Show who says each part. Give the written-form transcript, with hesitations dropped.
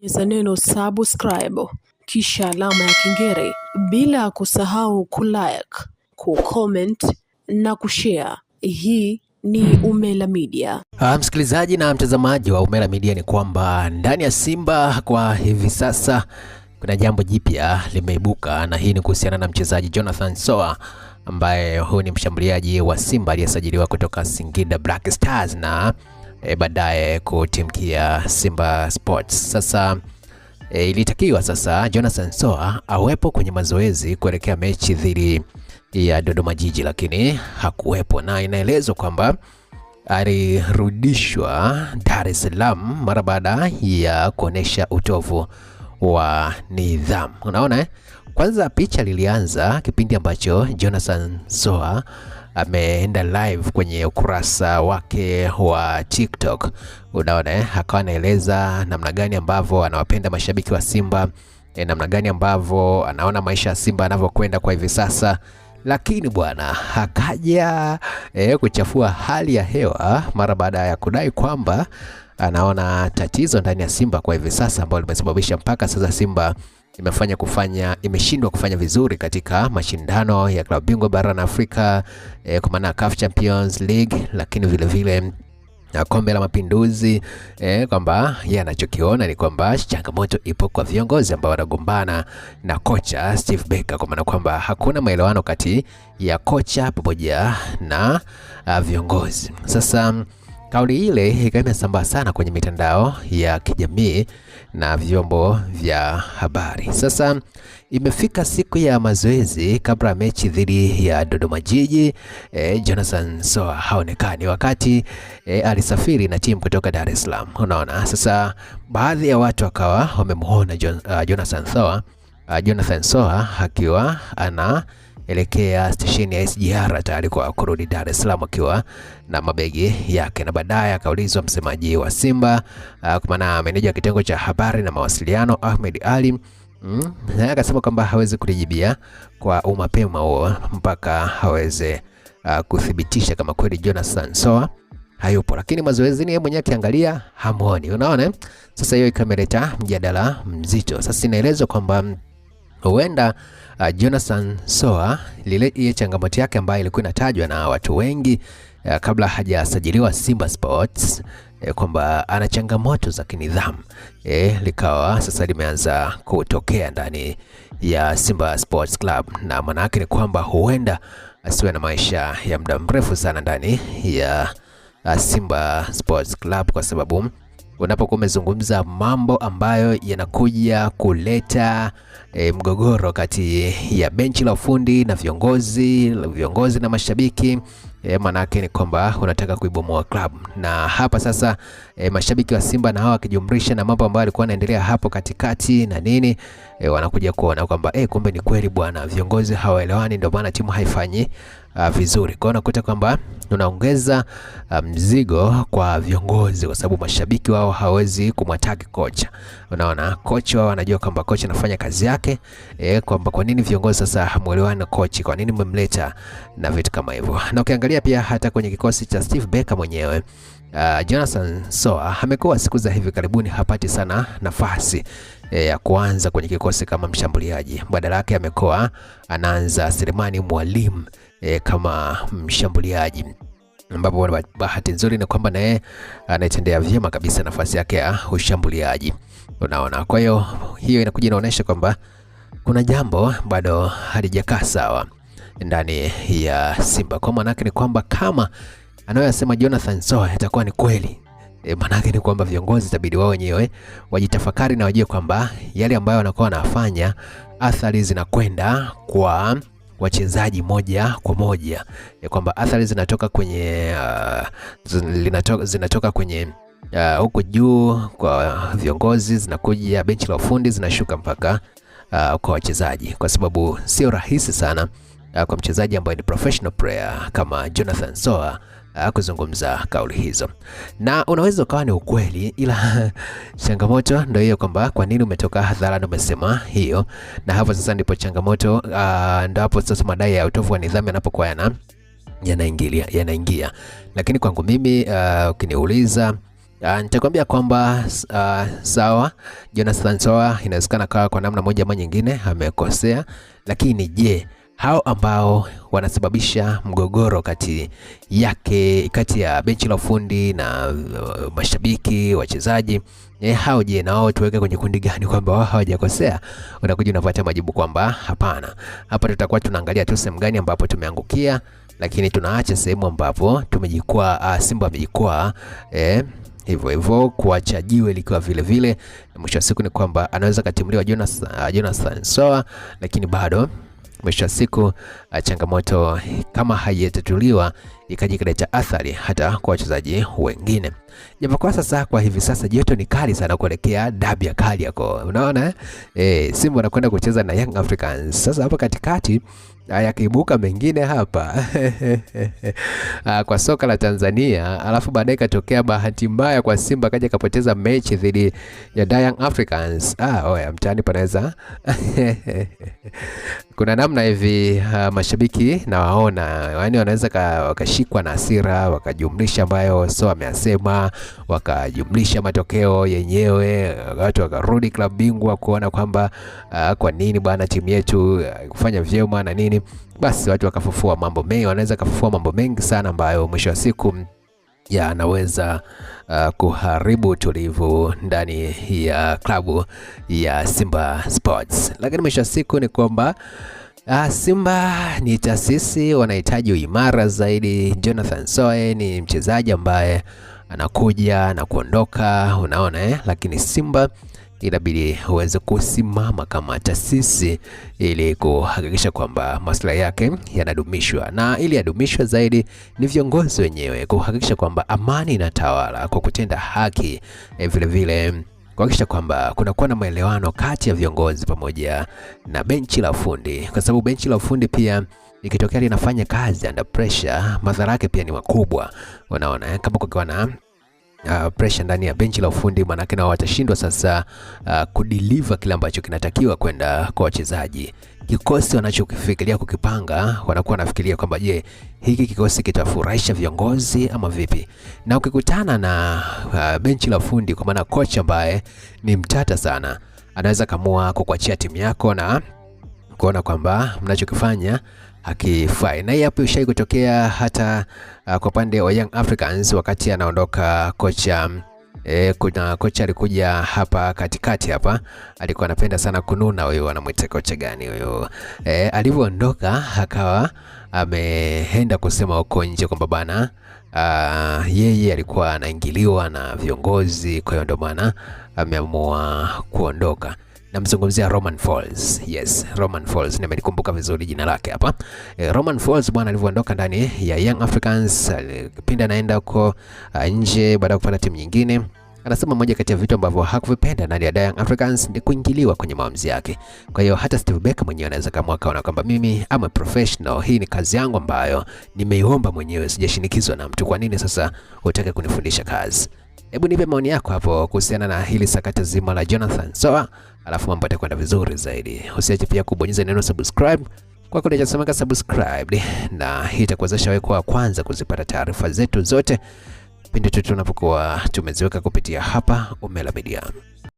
Speaker 1: Bonyeza neno subscribe kisha alama ya kengele, bila kusahau kulike, kucomment na kushare. Hii ni Umela Media.
Speaker 2: Msikilizaji na mtazamaji wa Umela Media, ni kwamba ndani ya Simba kwa hivi sasa kuna jambo jipya limeibuka, na hii ni kuhusiana na mchezaji Jonathan Soa ambaye huyu ni mshambuliaji wa Simba aliyesajiliwa kutoka Singida Black Stars na baadaye kutimkia Simba Sports. Sasa ilitakiwa sasa Jonathan Soa awepo kwenye mazoezi kuelekea mechi dhidi ya Dodoma Jiji, lakini hakuwepo, na inaelezwa kwamba alirudishwa Dar es Salaam mara baada ya kuonesha utovu wa nidhamu. Unaona Kwanza picha lilianza kipindi ambacho Jonathan Soa ameenda live kwenye ukurasa wake wa TikTok. Unaona akawa anaeleza namna gani ambavyo anawapenda mashabiki wa Simba, namna gani ambavyo anaona maisha ya Simba yanavyokwenda kwa hivi sasa. Lakini bwana akaja kuchafua hali ya hewa mara baada ya kudai kwamba anaona tatizo ndani ya Simba kwa hivi sasa ambalo limesababisha mpaka sasa Simba imeshindwa kufanya vizuri katika mashindano ya klabu bingwa barani Afrika, kwa maana CAF Champions League, lakini vile vile na kombe la mapinduzi, kwamba yeye anachokiona ni kwamba changamoto ipo kwa viongozi ambao wanagombana na kocha Steve Barker, kwa maana kwamba hakuna maelewano kati ya kocha pamoja na viongozi. Sasa kauli ile ikawa imesambaa sana kwenye mitandao ya kijamii na vyombo vya habari. Sasa imefika siku ya mazoezi kabla ya mechi dhidi ya Dodoma Jiji, Jonathan Soa haonekani wakati alisafiri na timu kutoka Dar es Salaam. Unaona, sasa baadhi ya watu wakawa wamemuona Jonathan Soa akiwa anaelekea stesheni ya SGR tayari kwa kurudi Dar es Salaam akiwa na mabegi yake, na baadaye akaulizwa msemaji wa Simba, kwa maana meneja wa kitengo cha habari na mawasiliano Ahmed Ali, akasema kwamba hawezi kulijibia kwa umapema huo mpaka haweze kuthibitisha kama kweli Jonathan Soa hayupo, lakini mazoezini yeye mwenyewe akiangalia hamuoni. Unaona, sasa hiyo ikameleta mjadala mzito. Sasa inaelezwa kwamba huenda Jonathan Soa ile changamoto yake ambayo ilikuwa inatajwa na watu wengi kabla hajasajiliwa Simba Sports, kwamba ana changamoto za kinidhamu, likawa sasa limeanza kutokea ndani ya Simba Sports Club, na maana yake ni kwamba huenda asiwe na maisha ya muda mrefu sana ndani ya Simba Sports Club, kwa sababu unapokuwa umezungumza mambo ambayo yanakuja kuleta mgogoro kati ya benchi la ufundi na viongozi na mashabiki, manake ni kwamba unataka kuibomoa club. Na hapa sasa mashabiki wa Simba na hawa wakijumlisha na mambo ambayo yalikuwa yanaendelea hapo katikati na nini, wanakuja kuona kwamba kumbe ni kweli bwana, viongozi hawaelewani, ndio maana timu haifanyi vizuri. Kwa unakuta kwamba unaongeza mzigo kwa viongozi, kwa sababu mashabiki wao hawezi kumwataki kocha. Unaona, kocha wao anajua kwamba kocha anafanya kazi yake, kwamba kwa nini viongozi sasa hamuelewani na kocha, kwa nini mmemleta na vitu kama hivyo. Na ukiangalia pia hata kwenye kikosi cha Steve Barker mwenyewe, Jonathan Soa amekuwa siku za hivi karibuni hapati sana nafasi ya kuanza kwenye kikosi kama mshambuliaji. Badala yake amekuwa anaanza Selemani Mwalimu kama mshambuliaji, ambapo bahati nzuri ni kwamba naye anaitendea vyema kabisa nafasi yake ya ushambuliaji. Unaona, kwa hiyo inakuja inaonyesha kwamba kuna jambo bado halijakaa sawa ndani ya Simba. Kwa maana yake ni kwamba kama anayosema Jonathan Soa itakuwa ni kweli, maana yake ni kwamba viongozi itabidi wao wenyewe wajitafakari na wajue kwamba yale ambayo wanakuwa wanafanya athari zinakwenda kwa wachezaji moja kwa moja, kwamba athari zinatoka kwenye zinatoka kwenye huko juu kwa viongozi, zinakuja benchi la ufundi, zinashuka mpaka kwa wachezaji, kwa sababu sio rahisi sana kwa mchezaji ambaye ni professional player kama Jonathan Soa kuzungumza kauli hizo. Na unaweza ukawa ni ukweli, ila changamoto ndio hiyo kwamba kwa nini umetoka hadharani umesema hiyo. Na hapo sasa ndipo changamoto, ndio hapo sasa madai ya utovu wa nidhamu yanapokuwa yanaingia. Lakini kwangu mimi ukiniuliza Nitakwambia kwamba sawa, Jonathan Soa inawezekana kwa namna moja ama nyingine amekosea, lakini je, hao ambao wanasababisha mgogoro kati ya benchi la ufundi na mashabiki, wachezaji, hao je, na wao tuweke kwenye kundi gani kwamba wao hawajakosea? Unakuja unapata majibu kwamba hapana. Hapa tutakuwa tunaangalia tu sehemu gani ambapo tumeangukia, lakini tunaacha sehemu ambapo tumejikwaa, Simba amejikwaa, hivyo kuacha jiwe likiwa vile vile. Mwisho wa siku ni kwamba anaweza katimuliwa Jonathan Soa, lakini bado mwisho wa siku changamoto kama haijatatuliwa ikaja kuleta athari hata kwa wachezaji wengine. Japo kwa sasa, kwa hivi sasa joto ni kali sana kuelekea dabi ya Kariakoo. Unaona Simba anakwenda kucheza na Young Africans. Sasa hapa katikati yakiibuka mengine hapa kwa soka la Tanzania, alafu baadaye katokea bahati mbaya kwa Simba kaja kapoteza mechi dhidi ya Young Africans. Oya, mtaani panaweza kuna namna hivi mashabiki na waona, yaani wanaweza wakashikwa na hasira, wakajumlisha ambayo Soa ameyasema, wakajumlisha matokeo yenyewe, watu wakarudi klabu bingwa kuona kwamba kwa nini bwana timu yetu kufanya vyema na nini. Basi watu wakafufua mambo mengi, wanaweza kufufua mambo mengi sana ambayo mwisho wa siku yanaweza kuharibu utulivu ndani ya klabu ya Simba Sports. Lakini mwisho wa siku ni kwamba Simba ni taasisi, wanahitaji uimara zaidi. Jonathan Soa ni mchezaji ambaye anakuja na kuondoka, unaona lakini Simba inabidi uweze kusimama kama taasisi ili kuhakikisha kwamba maslahi yake yanadumishwa, na ili yadumishwe zaidi ni viongozi wenyewe kuhakikisha kwamba amani inatawala kwa kutenda haki, vile vile kuhakikisha kwamba kunakuwa na maelewano kati ya viongozi pamoja na benchi la ufundi, kwa sababu benchi la ufundi pia ikitokea linafanya kazi under pressure, madhara yake pia ni makubwa. Unaona kama kukiwa na pressure ndani ya benchi la ufundi, manake na watashindwa sasa kudeliver kile ambacho kinatakiwa kwenda kwa wachezaji. Kikosi wanachokifikiria kukipanga, wanakuwa wanafikiria kwamba je, hiki kikosi kitafurahisha viongozi ama vipi? Na ukikutana na benchi la ufundi, kwa maana kocha ambaye ni mtata sana, anaweza kamua kukuachia timu yako na kuona kwamba mnachokifanya hakifai. Na hii hapo ishai kutokea hata kwa pande wa Young Africans wakati anaondoka kocha. Kuna kocha alikuja hapa katikati hapa, alikuwa anapenda sana kununa huyo, anamuita kocha gani huyo, alivyoondoka akawa ameenda kusema huko nje kwamba bana yeye alikuwa anaingiliwa na viongozi, kwa hiyo ndio maana ameamua kuondoka. Namzungumzia Romain Folz. Yes, Romain Folz, nimelikumbuka vizuri jina lake hapa. Romain Folz bwana alivyoondoka ndani ya Young Africans, alipinda naenda huko nje baada ya kupata timu nyingine. Anasema moja kati ya vitu ambavyo hakuvipenda ndani ya Young Africans ni kuingiliwa kwenye maamuzi yake. Kwa hiyo hata Steve Barker mwenyewe anaweza kama akaona kwamba mimi am a professional, hii ni kazi yangu ambayo nimeiomba mwenyewe, sijashinikizwa na mtu. Kwa nini sasa utake kunifundisha kazi? Hebu nipe maoni yako hapo kuhusiana na hili sakata zima la Jonathan Soa, alafu mambo yatakwenda vizuri zaidi. Usiache pia kubonyeza neno subscribe kwa kule cha semeka subscribe, na hii itakuwezesha wewe kwa kwanza kuzipata taarifa zetu zote pindi tu tunapokuwa tumeziweka kupitia hapa Umela Media.